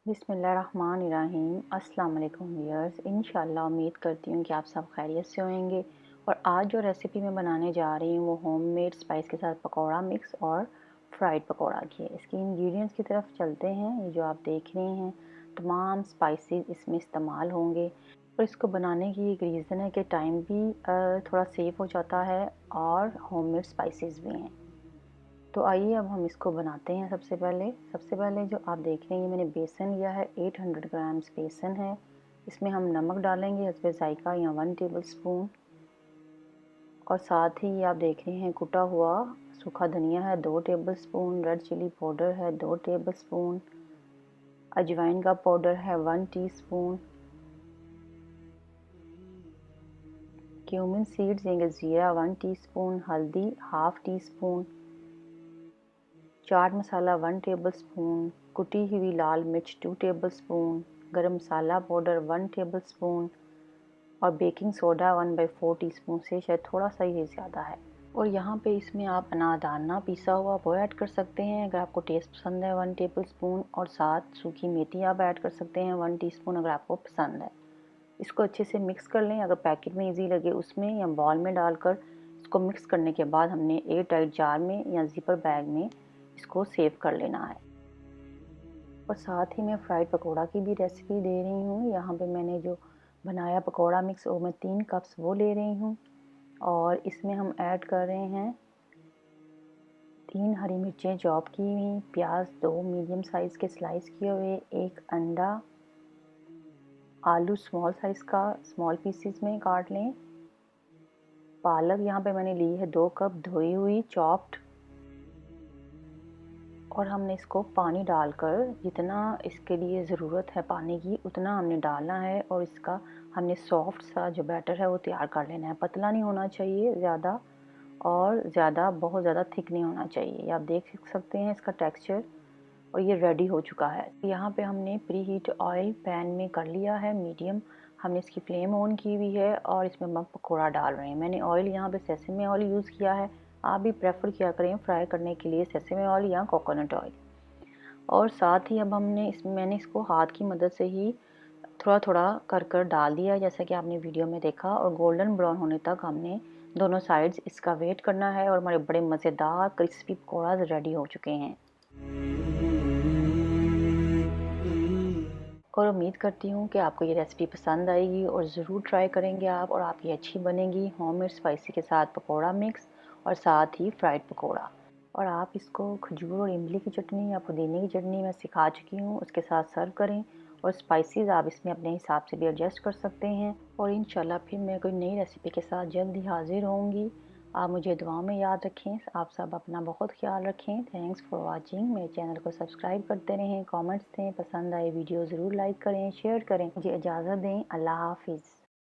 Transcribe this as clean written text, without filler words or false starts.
बिस्मिल्लाहिर्रहमानिर्रहीम। अस्सलाम वालेकुम व्यूअर्स। इंशाल्लाह उम्मीद करती हूँ कि आप सब खैरियत से होंगे। और आज जो रेसिपी मैं बनाने जा रही हूँ वो होममेड स्पाइस के साथ पकौड़ा मिक्स और फ्राइड पकौड़ा की है। इसके इंग्रेडिएंट्स की तरफ चलते हैं। ये जो आप देख रहे हैं तमाम स्पाइसेस इसमें इस्तेमाल होंगे। और इसको बनाने की एक रीज़न है कि टाइम भी थोड़ा सेव हो जाता है और होममेड स्पाइसेस भी हैं। तो आइए अब हम इसको बनाते हैं। सबसे पहले जो आप देख रहे हैं मैंने बेसन लिया है, 800 ग्राम्स बेसन है। इसमें हम नमक डालेंगे हस्बे ज़ायका या 1 टेबल स्पून। और साथ ही आप देख रहे हैं कुटा हुआ सूखा धनिया है 2 tablespoon, red chilli powder है 2 टेबल स्पून, अजवाइन का पाउडर है 1 टीस्पून, क्यूमिन सीड्स यानी ज़ीरा 1 टीस्पून, हल्दी half tea spoon, chaat masala 1 table spoon, कुटी हुई लाल मिर्च 2 टेबल स्पून, गरम मसाला पाउडर 1 टेबल स्पून और बेकिंग सोडा 1/4 टीस्पून से शायद थोड़ा सा ये ज़्यादा है। और यहाँ पे इसमें आप अनारदाना पिसा हुआ वो ऐड कर सकते हैं अगर आपको टेस्ट पसंद है 1 टेबल स्पून, और साथ सूखी मेथी आप ऐड कर सकते हैं 1 टीस्पून अगर आपको पसंद है। इसको अच्छे से मिक्स कर लें। अगर पैकेट में इजी लगे उसमें या बॉल में डालकर इसको मिक्स करने के बाद हमने एयर टाइट जार में या जिपर बैग में इसको सेव कर लेना है। और साथ ही मैं फ्राइड पकोड़ा की भी रेसिपी दे रही हूँ। यहाँ पे मैंने जो बनाया पकोड़ा मिक्स वो मैं 3 कप्स वो ले रही हूँ। और इसमें हम ऐड कर रहे हैं 3 हरी मिर्चें चॉप की हुई, प्याज 2 मीडियम साइज़ के स्लाइस किए हुए, 1 अंडा, आलू स्मॉल साइज़ का स्मॉल पीसेस में काट लें। पालक यहाँ पे मैंने ली है 2 कप धोई हुई चॉप्ड। और हमने इसको पानी डालकर जितना इसके लिए ज़रूरत है पानी की उतना हमने डालना है। और इसका हमने सॉफ्ट सा जो बैटर है वो तैयार कर लेना है। पतला नहीं होना चाहिए ज़्यादा और बहुत ज़्यादा थिक नहीं होना चाहिए। आप देख सकते हैं इसका टेक्सचर। और ये रेडी हो चुका है। यहाँ पे हमने प्री हीट ऑयल पैन में कर लिया है मीडियम। हमने इसकी फ्लेम ऑन की हुई है और इसमें हम पकौड़ा डाल रहे हैं। मैंने ऑयल यहाँ पे सेसमे ऑयल यूज़ किया है। आप भी प्रेफर किया करें फ्राई करने के लिए सेसमे ऑयल या कोकोनट ऑयल। और साथ ही अब मैंने इसको हाथ की मदद से ही थोड़ा थोड़ा कर डाल दिया जैसा कि आपने वीडियो में देखा। और गोल्डन ब्राउन होने तक हमने दोनों साइड्स इसका वेट करना है। और हमारे बड़े मज़ेदार क्रिस्पी पकौड़ा रेडी हो चुके हैं। और उम्मीद करती हूँ कि आपको ये रेसिपी पसंद आएगी और ज़रूर ट्राई करेंगे आप, और आपकी अच्छी बनेगी होममेड स्पाइसी के साथ पकोड़ा मिक्स और साथ ही फ्राइड पकोड़ा। और आप इसको खजूर और इमली की चटनी या पुदीने की चटनी मैं सिखा चुकी हूँ उसके साथ सर्व करें। और स्पाइसेस आप इसमें अपने हिसाब से भी एडजस्ट कर सकते हैं। और इंशाल्लाह फिर मैं कोई नई रेसिपी के साथ जल्द ही हाजिर होंगी। आप मुझे दुआ में याद रखें। आप सब अपना बहुत ख्याल रखें। Thanks for watching. मेरे चैनल को सब्सक्राइब करते रहें, कमेंट्स दें, पसंद आए वीडियो ज़रूर लाइक करें, शेयर करें। मुझे इजाज़त दें। अल्लाह हाफिज़।